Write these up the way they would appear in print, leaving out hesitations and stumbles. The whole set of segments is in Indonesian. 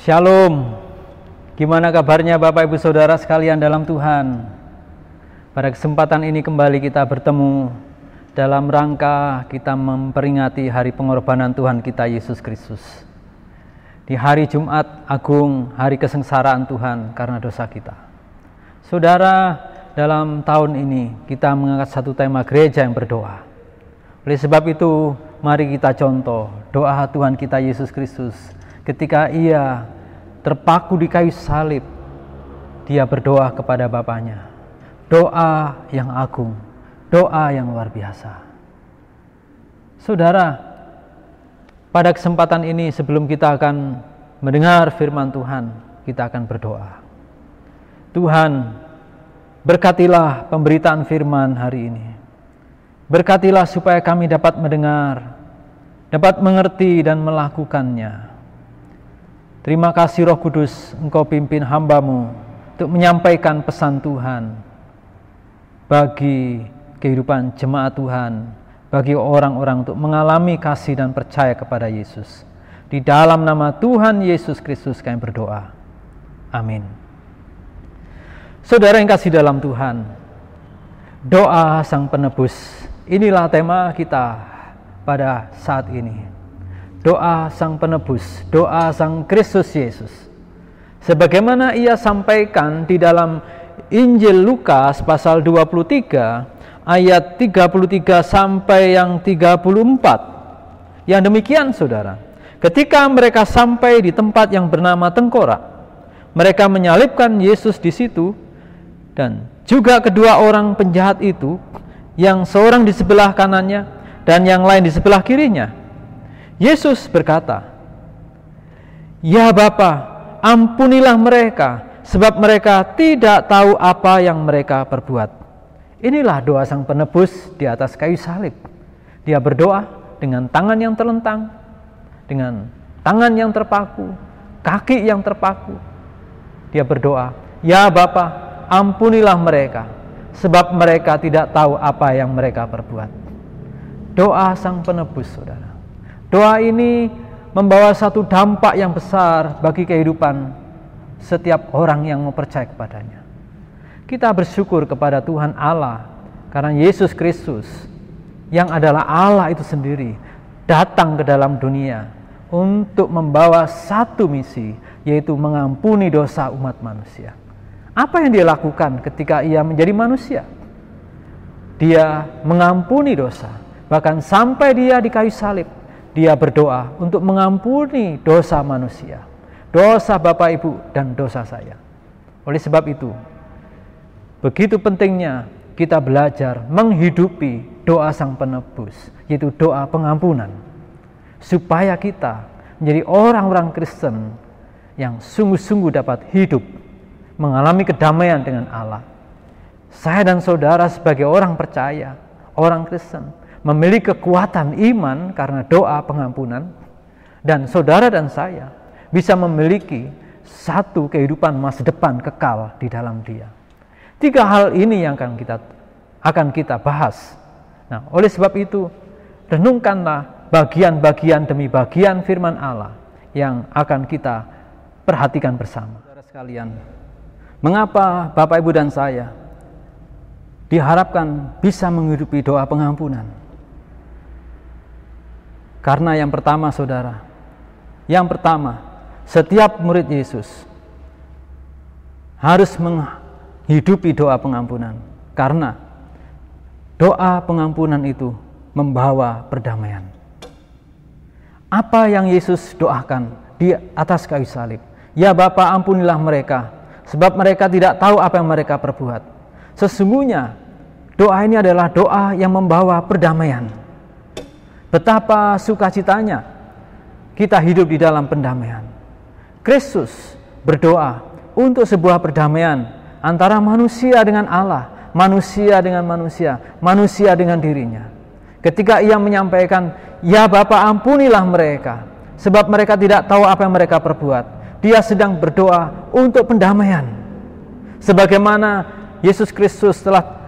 Shalom. Gimana kabarnya Bapak Ibu Saudara sekalian dalam Tuhan? Pada kesempatan ini kembali kita bertemu dalam rangka kita memperingati hari pengorbanan Tuhan kita Yesus Kristus. Di hari Jumat Agung, hari kesengsaraan Tuhan karena dosa kita. Saudara, dalam tahun ini kita mengangkat satu tema gereja yang berdoa. Oleh sebab itu, mari kita contoh doa Tuhan kita Yesus Kristus. Ketika ia terpaku di kayu salib, dia berdoa kepada Bapaknya. Doa yang agung, doa yang luar biasa. Saudara, pada kesempatan ini sebelum kita akan mendengar firman Tuhan, kita akan berdoa. Tuhan, berkatilah pemberitaan firman hari ini. Berkatilah supaya kami dapat mendengar, dapat mengerti dan melakukannya. Terima kasih Roh Kudus, Engkau pimpin hamba-Mu untuk menyampaikan pesan Tuhan bagi kehidupan jemaat Tuhan, bagi orang-orang untuk mengalami kasih dan percaya kepada Yesus. Di dalam nama Tuhan Yesus Kristus kami berdoa. Amin. Saudara yang kasih dalam Tuhan, doa Sang Penebus, inilah tema kita pada saat ini. Doa Sang Penebus, doa Sang Kristus Yesus. Sebagaimana ia sampaikan di dalam Injil Lukas pasal 23 ayat 33 sampai yang 34. Yang demikian saudara, ketika mereka sampai di tempat yang bernama Tengkorak, mereka menyalibkan Yesus di situ dan juga kedua orang penjahat itu, yang seorang di sebelah kanannya dan yang lain di sebelah kirinya. Yesus berkata, "Ya Bapa, ampunilah mereka, sebab mereka tidak tahu apa yang mereka perbuat." Inilah doa Sang Penebus di atas kayu salib. Dia berdoa dengan tangan yang terlentang, dengan tangan yang terpaku, kaki yang terpaku. Dia berdoa, "Ya Bapa, ampunilah mereka, sebab mereka tidak tahu apa yang mereka perbuat." Doa Sang Penebus, saudara. Doa ini membawa satu dampak yang besar bagi kehidupan setiap orang yang mau percaya kepadanya. Kita bersyukur kepada Tuhan Allah karena Yesus Kristus yang adalah Allah itu sendiri datang ke dalam dunia untuk membawa satu misi, yaitu mengampuni dosa umat manusia. Apa yang dia lakukan ketika ia menjadi manusia? Dia mengampuni dosa, bahkan sampai dia di kayu salib. Dia berdoa untuk mengampuni dosa manusia, dosa Bapak Ibu dan dosa saya. Oleh sebab itu, begitu pentingnya kita belajar menghidupi doa Sang Penebus, yaitu doa pengampunan, supaya kita menjadi orang-orang Kristen yang sungguh-sungguh dapat hidup, mengalami kedamaian dengan Allah. Saya dan saudara sebagai orang percaya, orang Kristen, memiliki kekuatan iman karena doa pengampunan, dan saudara dan saya bisa memiliki satu kehidupan masa depan kekal di dalam Dia. 3 hal ini yang akan kita bahas. Nah, oleh sebab itu, renungkanlah bagian-bagian demi bagian firman Allah yang akan kita perhatikan bersama. Saudara sekalian, mengapa Bapak Ibu dan saya diharapkan bisa menghidupi doa pengampunan? Karena yang pertama saudara, setiap murid Yesus harus menghidupi doa pengampunan. Karena doa pengampunan itu membawa perdamaian. Apa yang Yesus doakan di atas kayu salib? Ya Bapa, ampunilah mereka, sebab mereka tidak tahu apa yang mereka perbuat. Sesungguhnya doa ini adalah doa yang membawa perdamaian. Betapa sukacitanya kita hidup di dalam pendamaian. Kristus berdoa untuk sebuah perdamaian antara manusia dengan Allah, manusia dengan manusia, manusia dengan dirinya. Ketika ia menyampaikan, "Ya Bapa, ampunilah mereka, sebab mereka tidak tahu apa yang mereka perbuat." Dia sedang berdoa untuk pendamaian. Sebagaimana Yesus Kristus telah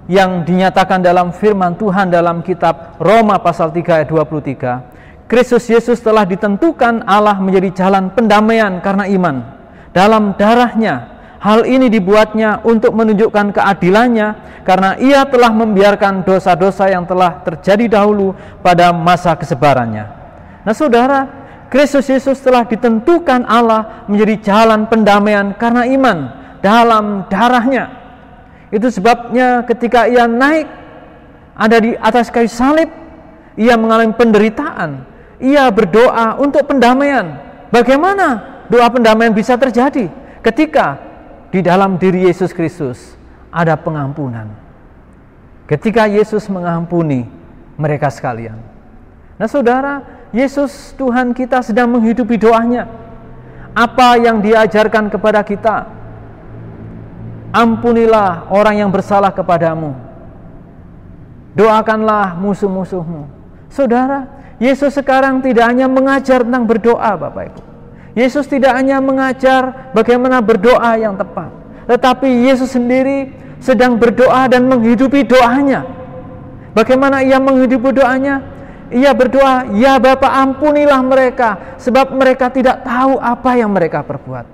yang dinyatakan dalam firman Tuhan dalam kitab Roma pasal 3 ayat 23, Kristus Yesus telah ditentukan Allah menjadi jalan pendamaian karena iman dalam darahnya. Hal ini dibuatnya untuk menunjukkan keadilannya karena ia telah membiarkan dosa-dosa yang telah terjadi dahulu pada masa kesebarannya. Nah saudara, Kristus Yesus telah ditentukan Allah menjadi jalan pendamaian karena iman dalam darahnya. Itu sebabnya ketika ia naik ada di atas kayu salib, ia mengalami penderitaan, ia berdoa untuk pendamaian. Bagaimana doa pendamaian bisa terjadi? Ketika di dalam diri Yesus Kristus ada pengampunan. Ketika Yesus mengampuni mereka sekalian. Nah saudara, Yesus Tuhan kita sedang menghidupi doanya. Apa yang diajarkan kepada kita? Ampunilah orang yang bersalah kepadamu. Doakanlah musuh-musuhmu. Saudara, Yesus sekarang tidak hanya mengajar tentang berdoa, Bapak Ibu. Yesus tidak hanya mengajar bagaimana berdoa yang tepat, tetapi Yesus sendiri sedang berdoa dan menghidupi doanya. Bagaimana ia menghidupi doanya? Ia berdoa, "Ya Bapa, ampunilah mereka, sebab mereka tidak tahu apa yang mereka perbuat."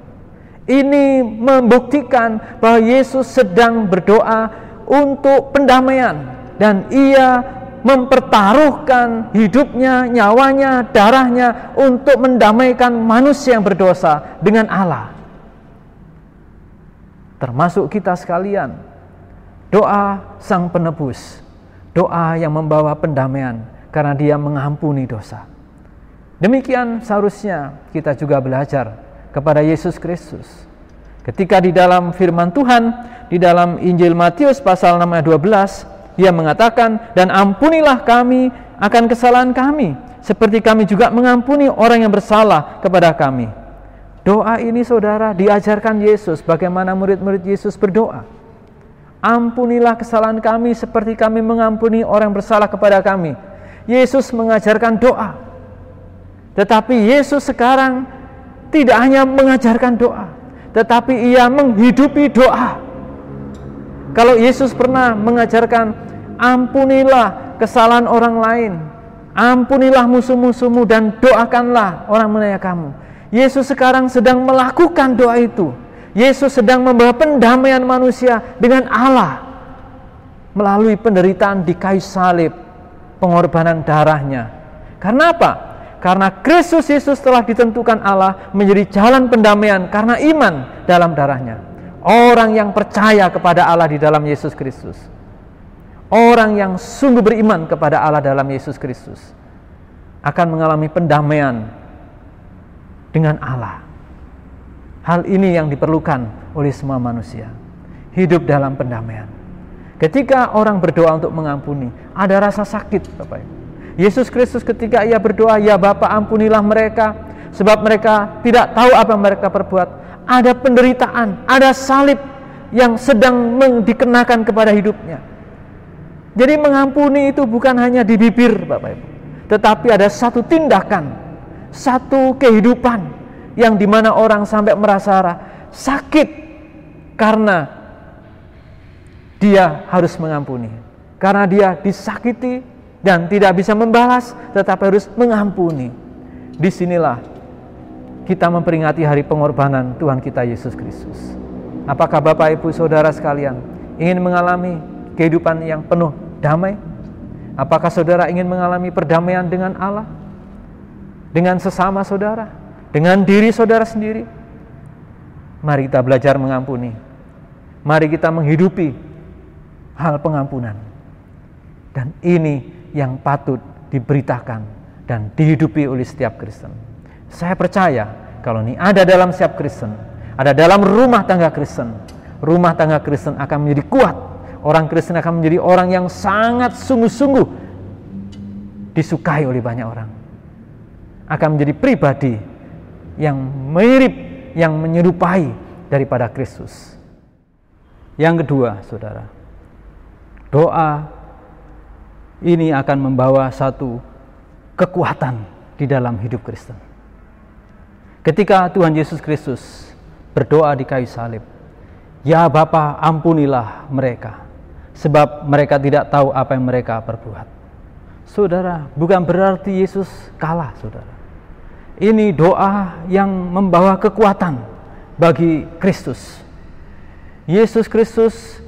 Ini membuktikan bahwa Yesus sedang berdoa untuk pendamaian, dan ia mempertaruhkan hidupnya, nyawanya, darahnya untuk mendamaikan manusia yang berdosa dengan Allah. Termasuk kita sekalian. Doa Sang Penebus, doa yang membawa pendamaian karena Dia mengampuni dosa. Demikian seharusnya kita juga belajar kepada Yesus Kristus. Ketika di dalam firman Tuhan, di dalam Injil Matius pasal 6 ayat 12, Dia mengatakan, "Dan ampunilah kami akan kesalahan kami, seperti kami juga mengampuni orang yang bersalah kepada kami." Doa ini saudara diajarkan Yesus, bagaimana murid-murid Yesus berdoa. Ampunilah kesalahan kami seperti kami mengampuni orang yang bersalah kepada kami. Yesus mengajarkan doa. Tetapi Yesus sekarang tidak hanya mengajarkan doa, tetapi ia menghidupi doa. Kalau Yesus pernah mengajarkan, ampunilah kesalahan orang lain, ampunilah musuh-musuhmu, dan doakanlah orang menganiaya kamu. Yesus sekarang sedang melakukan doa itu. Yesus sedang membawa pendamaian manusia dengan Allah melalui penderitaan di kayu salib, pengorbanan darahnya. Karena apa? Karena Kristus Yesus telah ditentukan Allah menjadi jalan pendamaian karena iman dalam darahnya. Orang yang percaya kepada Allah di dalam Yesus Kristus, orang yang sungguh beriman kepada Allah dalam Yesus Kristus, akan mengalami pendamaian dengan Allah. Hal ini yang diperlukan oleh semua manusia, hidup dalam pendamaian. Ketika orang berdoa untuk mengampuni, ada rasa sakit, Bapak Ibu. Yesus Kristus ketika ia berdoa, "Ya Bapa, ampunilah mereka, sebab mereka tidak tahu apa yang mereka perbuat." Ada penderitaan, ada salib yang sedang dikenakan kepada hidupnya. Jadi mengampuni itu bukan hanya di bibir, Bapak Ibu, tetapi ada satu tindakan, satu kehidupan yang dimana orang sampai merasa sakit karena dia harus mengampuni, karena dia disakiti dan tidak bisa membalas, tetapi harus mengampuni. Disinilah kita memperingati hari pengorbanan Tuhan kita Yesus Kristus. Apakah Bapak Ibu Saudara sekalian ingin mengalami kehidupan yang penuh damai? Apakah saudara ingin mengalami perdamaian dengan Allah? Dengan sesama saudara? Dengan diri saudara sendiri? Mari kita belajar mengampuni. Mari kita menghidupi hal pengampunan. Dan ini yang patut diberitakan dan dihidupi oleh setiap Kristen. Saya percaya kalau ini ada dalam setiap Kristen, ada dalam rumah tangga Kristen akan menjadi kuat. Orang Kristen akan menjadi orang yang sangat sungguh-sungguh disukai oleh banyak orang. Akan menjadi pribadi yang mirip, yang menyerupai daripada Kristus. Yang kedua, saudara, doa ini akan membawa satu kekuatan di dalam hidup Kristen. Ketika Tuhan Yesus Kristus berdoa di kayu salib, "Ya Bapa, ampunilah mereka, sebab mereka tidak tahu apa yang mereka perbuat." Saudara, bukan berarti Yesus kalah, saudara. Ini doa yang membawa kekuatan bagi Kristus. Yesus Kristus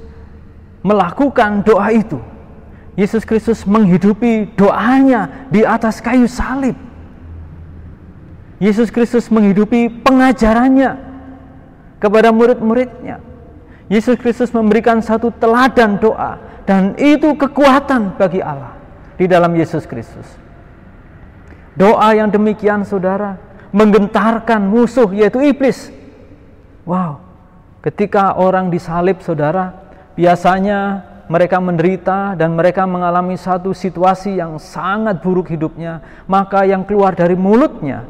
melakukan doa itu. Yesus Kristus menghidupi doanya di atas kayu salib. Yesus Kristus menghidupi pengajarannya kepada murid-muridnya. Yesus Kristus memberikan satu teladan doa, dan itu kekuatan bagi Allah di dalam Yesus Kristus. Doa yang demikian, saudara, menggentarkan musuh, yaitu iblis. Wow, ketika orang disalib, saudara, biasanya mereka menderita dan mereka mengalami satu situasi yang sangat buruk hidupnya, maka yang keluar dari mulutnya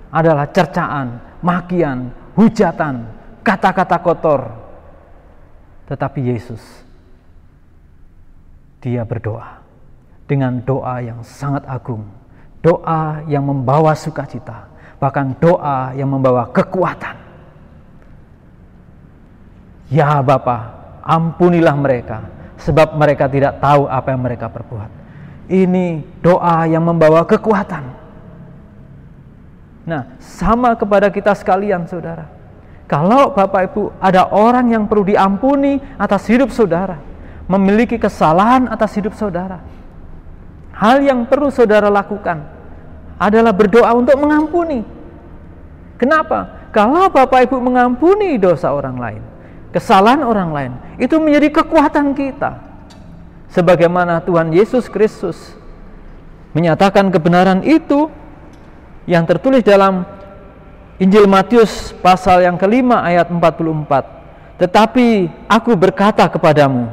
adalah cercaan, makian, hujatan, kata-kata kotor. Tetapi Yesus, dia berdoa dengan doa yang sangat agung, doa yang membawa sukacita, bahkan doa yang membawa kekuatan. Ya Bapa, ampunilah mereka, sebab mereka tidak tahu apa yang mereka perbuat. Ini doa yang membawa kekuatan. Nah, sama kepada kita sekalian, saudara. Kalau Bapak Ibu ada orang yang perlu diampuni atas hidup saudara, memiliki kesalahan atas hidup saudara, hal yang perlu saudara lakukan adalah berdoa untuk mengampuni. Kenapa? Kalau Bapak Ibu mengampuni dosa orang lain, kesalahan orang lain, itu menjadi kekuatan kita. Sebagaimana Tuhan Yesus Kristus menyatakan kebenaran itu yang tertulis dalam Injil Matius pasal yang kelima ayat 44. Tetapi aku berkata kepadamu,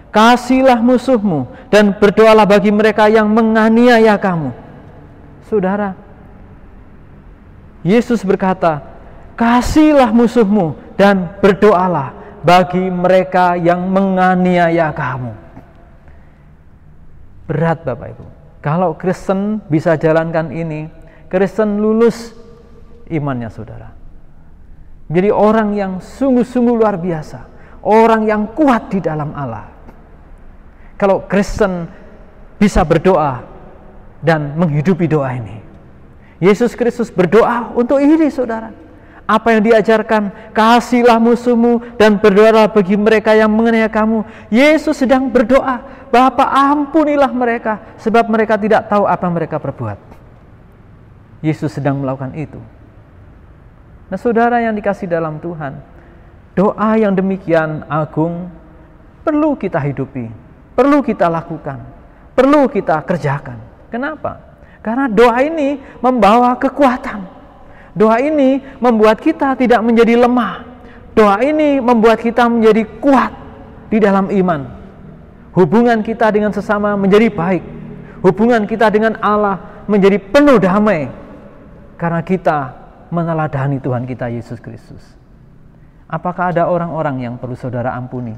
kasihilah musuhmu dan berdoalah bagi mereka yang menganiaya kamu. Saudara, Yesus berkata, kasihilah musuhmu dan berdoalah bagi mereka yang menganiaya kamu. Berat Bapak Ibu. Kalau Kristen bisa jalankan ini, Kristen lulus imannya, saudara. Jadi orang yang sungguh-sungguh luar biasa, orang yang kuat di dalam Allah. Kalau Kristen bisa berdoa dan menghidupi doa ini. Yesus Kristus berdoa untuk ini, saudara. Apa yang diajarkan, kasihilah musuhmu dan berdoalah bagi mereka yang menganiaya kamu. Yesus sedang berdoa, Bapa ampunilah mereka, sebab mereka tidak tahu apa yang mereka perbuat. Yesus sedang melakukan itu. Nah, saudara yang dikasihi dalam Tuhan, doa yang demikian agung perlu kita hidupi, perlu kita lakukan, perlu kita kerjakan. Kenapa? Karena doa ini membawa kekuatan. Doa ini membuat kita tidak menjadi lemah. Doa ini membuat kita menjadi kuat di dalam iman. Hubungan kita dengan sesama menjadi baik. Hubungan kita dengan Allah menjadi penuh damai. Karena kita meneladani Tuhan kita Yesus Kristus. Apakah ada orang-orang yang perlu saudara ampuni?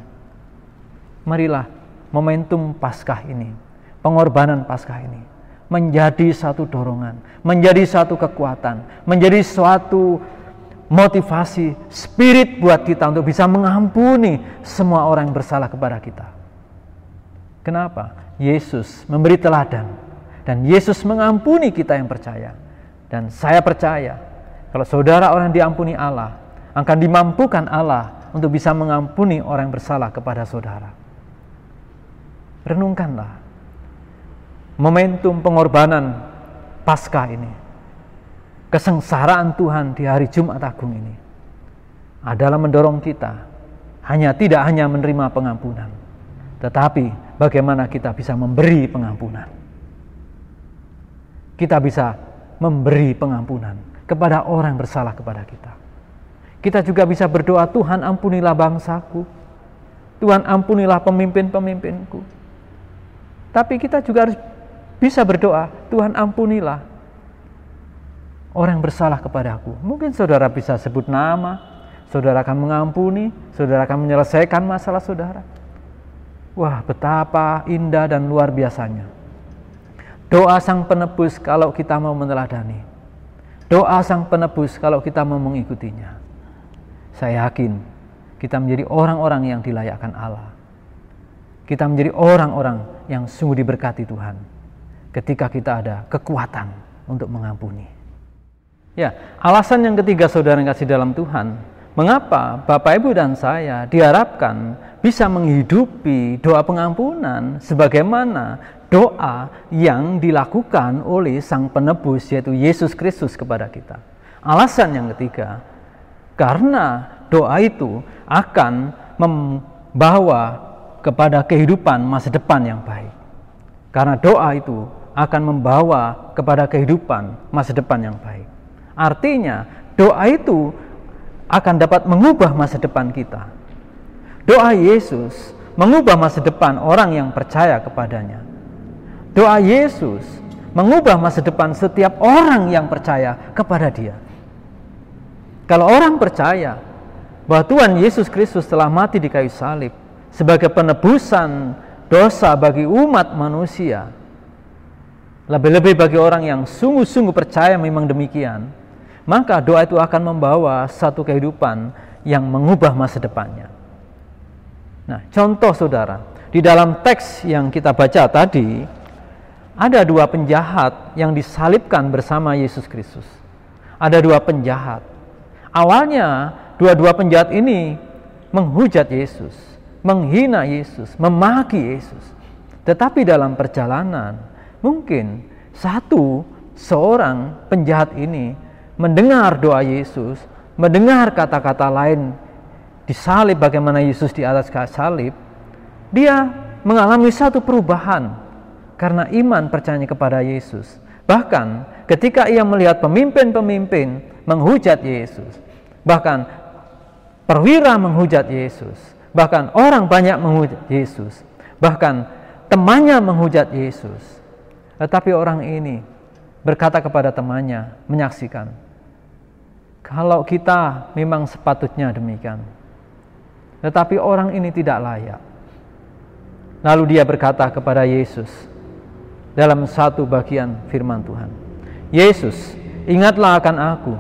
Marilah momentum Paskah ini, pengorbanan Paskah ini, menjadi satu dorongan, menjadi satu kekuatan, menjadi suatu motivasi, spirit buat kita untuk bisa mengampuni semua orang yang bersalah kepada kita. Kenapa? Yesus memberi teladan, dan Yesus mengampuni kita yang percaya. Dan saya percaya, kalau saudara orang yang diampuni Allah, akan dimampukan Allah untuk bisa mengampuni orang yang bersalah kepada saudara. Renungkanlah momentum pengorbanan Paskah ini, kesengsaraan Tuhan di hari Jumat Agung ini adalah mendorong kita tidak hanya menerima pengampunan, tetapi bagaimana kita bisa memberi pengampunan. Kita bisa memberi pengampunan kepada orang yang bersalah kepada kita. Kita juga bisa berdoa, Tuhan ampunilah bangsaku, Tuhan ampunilah pemimpin-pemimpinku. Tapi kita juga harus bisa berdoa, Tuhan ampunilah orang yang bersalah kepadaku. Mungkin saudara bisa sebut nama, saudara akan mengampuni, saudara akan menyelesaikan masalah saudara. Wah, betapa indah dan luar biasanya doa Sang Penebus kalau kita mau meneladani. Doa Sang Penebus kalau kita mau mengikutinya. Saya yakin kita menjadi orang-orang yang dilayakkan Allah. Kita menjadi orang-orang yang sungguh diberkati Tuhan. ketika kita ada kekuatan untuk mengampuni. Ya, alasan yang ketiga saudara yang kasih dalam Tuhan, mengapa Bapak Ibu dan saya diharapkan bisa menghidupi doa pengampunan sebagaimana doa yang dilakukan oleh Sang Penebus yaitu Yesus Kristus kepada kita. Alasan yang ketiga, karena doa itu akan membawa kepada kehidupan masa depan yang baik. Karena doa itu akan membawa kepada kehidupan masa depan yang baik. Artinya doa itu akan dapat mengubah masa depan kita. Doa Yesus mengubah masa depan orang yang percaya kepadanya. Doa Yesus mengubah masa depan setiap orang yang percaya kepada Dia. Kalau orang percaya bahwa Tuhan Yesus Kristus telah mati di kayu salib sebagai penebusan dosa bagi umat manusia, lebih-lebih bagi orang yang sungguh-sungguh percaya memang demikian, maka doa itu akan membawa satu kehidupan yang mengubah masa depannya. Nah, contoh saudara, di dalam teks yang kita baca tadi, ada dua penjahat yang disalibkan bersama Yesus Kristus. Ada dua penjahat. Awalnya, dua-dua penjahat ini menghujat Yesus, menghina Yesus, memaki Yesus. Tetapi dalam perjalanan, mungkin seorang penjahat ini mendengar doa Yesus, mendengar kata-kata lain disalib bagaimana Yesus di atas salib, dia mengalami satu perubahan karena iman percayanya kepada Yesus. Bahkan ketika ia melihat pemimpin-pemimpin menghujat Yesus, bahkan perwira menghujat Yesus, bahkan orang banyak menghujat Yesus, bahkan temannya menghujat Yesus, tetapi orang ini berkata kepada temannya, menyaksikan, kalau kita memang sepatutnya demikian, tetapi orang ini tidak layak. Lalu dia berkata kepada Yesus dalam satu bagian firman Tuhan, Yesus, ingatlah akan aku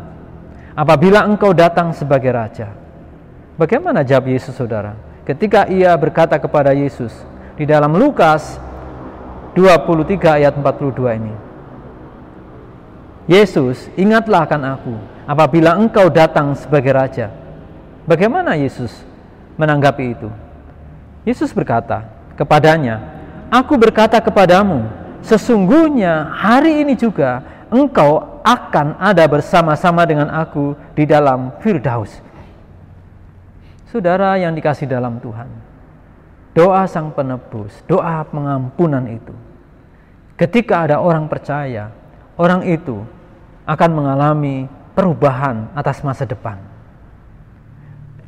apabila engkau datang sebagai raja. Bagaimana jawab Yesus saudara? Ketika ia berkata kepada Yesus di dalam Lukas 23 ayat 42 ini, Yesus, ingatlah akan aku apabila engkau datang sebagai raja. Bagaimana Yesus menanggapi itu? Yesus berkata kepadanya, aku berkata kepadamu, sesungguhnya hari ini juga engkau akan ada bersama-sama dengan aku di dalam Firdaus. Saudara yang dikasih dalam Tuhan, doa Sang Penebus, doa pengampunan itu, ketika ada orang percaya, orang itu akan mengalami perubahan atas masa depan.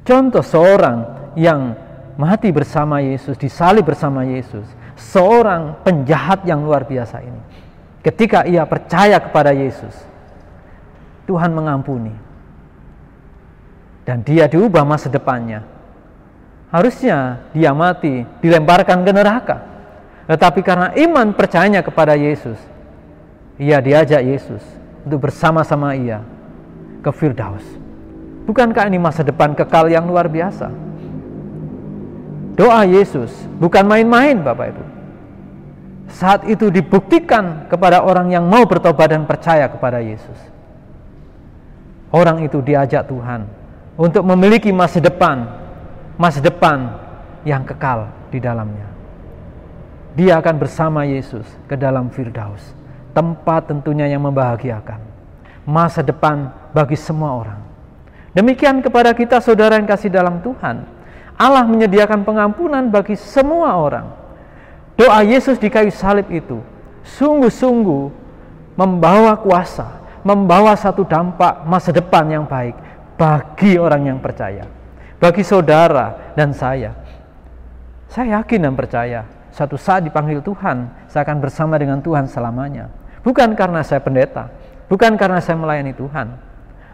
Contoh seorang yang mati bersama Yesus, disalib bersama Yesus, seorang penjahat yang luar biasa ini. Ketika ia percaya kepada Yesus, Tuhan mengampuni. Dan dia diubah masa depannya. Harusnya dia mati, dilemparkan ke neraka. Tetapi karena iman percayanya kepada Yesus, ia diajak Yesus untuk bersama-sama ia ke Firdaus. Bukankah ini masa depan kekal yang luar biasa? Doa Yesus bukan main-main Bapak Ibu. Saat itu dibuktikan kepada orang yang mau bertobat dan percaya kepada Yesus. Orang itu diajak Tuhan untuk memiliki masa depan yang kekal di dalamnya. Dia akan bersama Yesus ke dalam Firdaus, tempat tentunya yang membahagiakan, masa depan bagi semua orang. Demikian kepada kita saudara yang kasih dalam Tuhan, Allah menyediakan pengampunan bagi semua orang. Doa Yesus di kayu salib itu sungguh-sungguh membawa kuasa, membawa satu dampak masa depan yang baik bagi orang yang percaya, bagi saudara dan saya. Saya yakin dan percaya suatu saat dipanggil Tuhan, saya akan bersama dengan Tuhan selamanya. Bukan karena saya pendeta, bukan karena saya melayani Tuhan,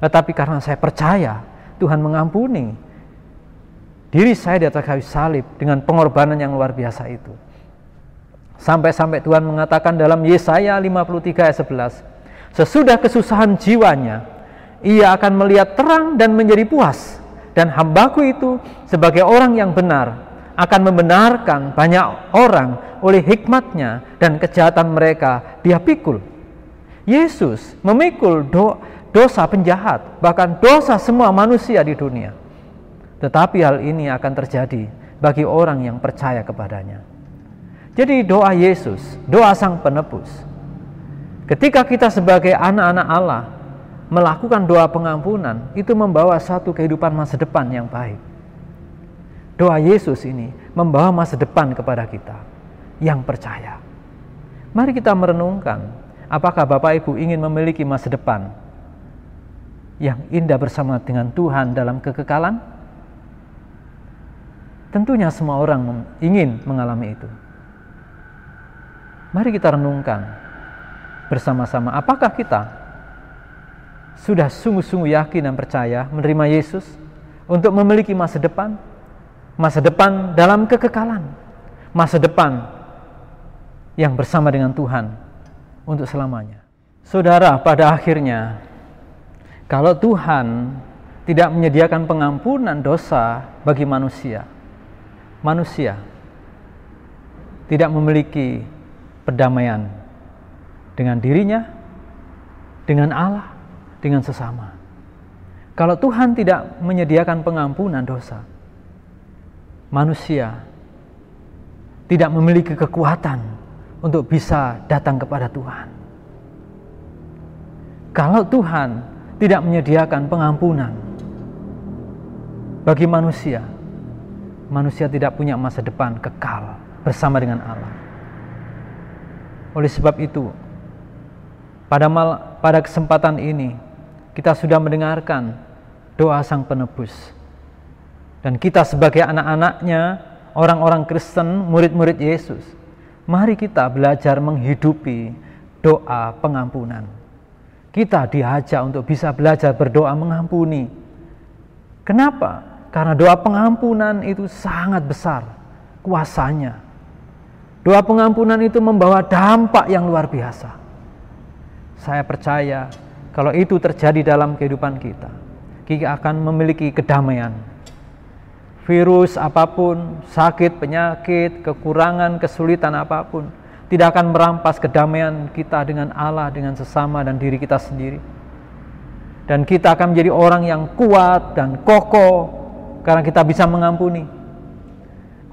tetapi karena saya percaya Tuhan mengampuni diri saya di atas kayu salib dengan pengorbanan yang luar biasa itu. Sampai-sampai Tuhan mengatakan dalam Yesaya 53 ayat 11, sesudah kesusahan jiwanya, ia akan melihat terang dan menjadi puas, dan hambaku itu sebagai orang yang benar, akan membenarkan banyak orang oleh hikmat-Nya dan kejahatan mereka Dia pikul. Yesus memikul dosa penjahat, bahkan dosa semua manusia di dunia. Tetapi hal ini akan terjadi bagi orang yang percaya kepadanya. Jadi doa Yesus, doa Sang Penebus, ketika kita sebagai anak-anak Allah melakukan doa pengampunan, itu membawa satu kehidupan masa depan yang baik. Doa Yesus ini membawa masa depan kepada kita yang percaya. Mari kita merenungkan, apakah Bapak Ibu ingin memiliki masa depan yang indah bersama dengan Tuhan dalam kekekalan? Tentunya semua orang ingin mengalami itu. Mari kita renungkan bersama-sama, apakah kita sudah sungguh-sungguh yakin dan percaya menerima Yesus untuk memiliki masa depan dalam kekekalan, masa depan yang bersama dengan Tuhan untuk selamanya. Saudara, pada akhirnya, kalau Tuhan tidak menyediakan pengampunan dosa bagi manusia tidak memiliki perdamaian dengan dirinya, dengan Allah, dengan sesama. Kalau Tuhan tidak menyediakan pengampunan dosa, manusia tidak memiliki kekuatan untuk bisa datang kepada Tuhan. Kalau Tuhan tidak menyediakan pengampunan bagi manusia tidak punya masa depan kekal bersama dengan Allah. Oleh sebab itu, pada kesempatan ini kita sudah mendengarkan doa Sang Penebus, dan kita sebagai anak-anaknya, orang-orang Kristen, murid-murid Yesus, mari kita belajar menghidupi doa pengampunan. Kita diajak untuk bisa belajar berdoa mengampuni. Kenapa? Karena doa pengampunan itu sangat besar kuasanya. Doa pengampunan itu membawa dampak yang luar biasa. Saya percaya kalau itu terjadi dalam kehidupan kita akan memiliki kedamaian. Virus apapun, sakit, penyakit, kekurangan, kesulitan apapun tidak akan merampas kedamaian kita dengan Allah, dengan sesama dan diri kita sendiri. Dan kita akan menjadi orang yang kuat dan kokoh karena kita bisa mengampuni.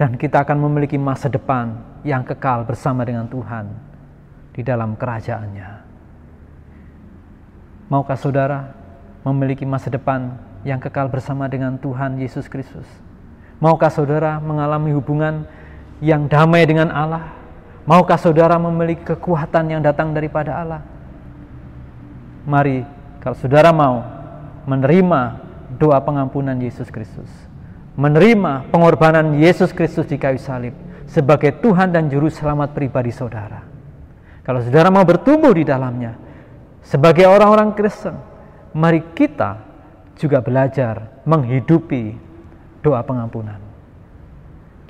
Dan kita akan memiliki masa depan yang kekal bersama dengan Tuhan di dalam kerajaan-Nya. Maukah saudara memiliki masa depan yang kekal bersama dengan Tuhan Yesus Kristus? Maukah saudara mengalami hubungan yang damai dengan Allah? Maukah saudara memiliki kekuatan yang datang daripada Allah? Mari, kalau saudara mau menerima doa pengampunan Yesus Kristus, menerima pengorbanan Yesus Kristus di kayu salib sebagai Tuhan dan Juru Selamat pribadi saudara. Kalau saudara mau bertumbuh di dalamnya sebagai orang-orang Kristen, mari kita juga belajar menghidupi doa pengampunan.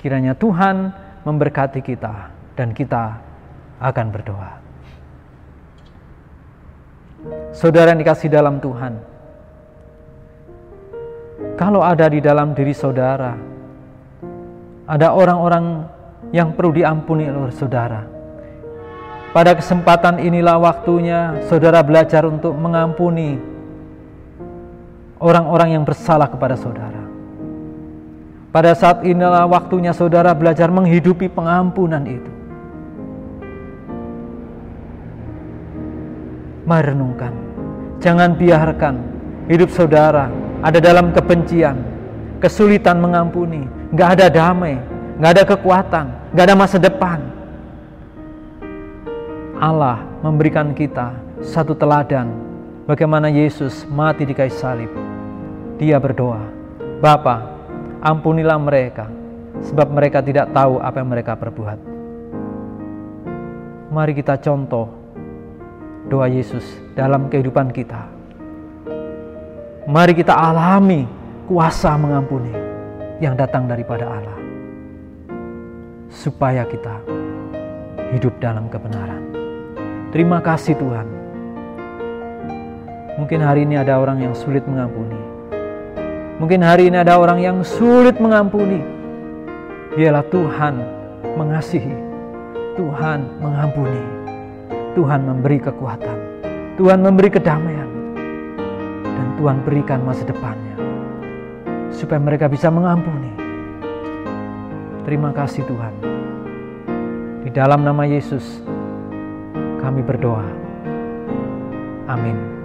Kiranya Tuhan memberkati kita dan kita akan berdoa. Saudara yang dikasihi dalam Tuhan, kalau ada di dalam diri saudara ada orang-orang yang perlu diampuni oleh saudara, pada kesempatan inilah waktunya saudara belajar untuk mengampuni orang-orang yang bersalah kepada saudara. Pada saat inilah waktunya saudara belajar menghidupi pengampunan itu. Mari renungkan, jangan biarkan hidup saudara ada dalam kebencian, kesulitan mengampuni, gak ada damai, gak ada kekuatan, gak ada masa depan. Allah memberikan kita satu teladan bagaimana Yesus mati di kayu salib. Dia berdoa, Bapa, ampunilah mereka, sebab mereka tidak tahu apa yang mereka perbuat. Mari kita contoh doa Yesus dalam kehidupan kita. Mari kita alami kuasa mengampuni yang datang daripada Allah, supaya kita hidup dalam kebenaran. Terima kasih Tuhan. Mungkin hari ini ada orang yang sulit mengampuni. Mungkin hari ini ada orang yang sulit mengampuni. Biarlah Tuhan mengasihi, Tuhan mengampuni, Tuhan memberi kekuatan, Tuhan memberi kedamaian, dan Tuhan berikan masa depannya, supaya mereka bisa mengampuni. Terima kasih Tuhan. Di dalam nama Yesus kami berdoa. Amin.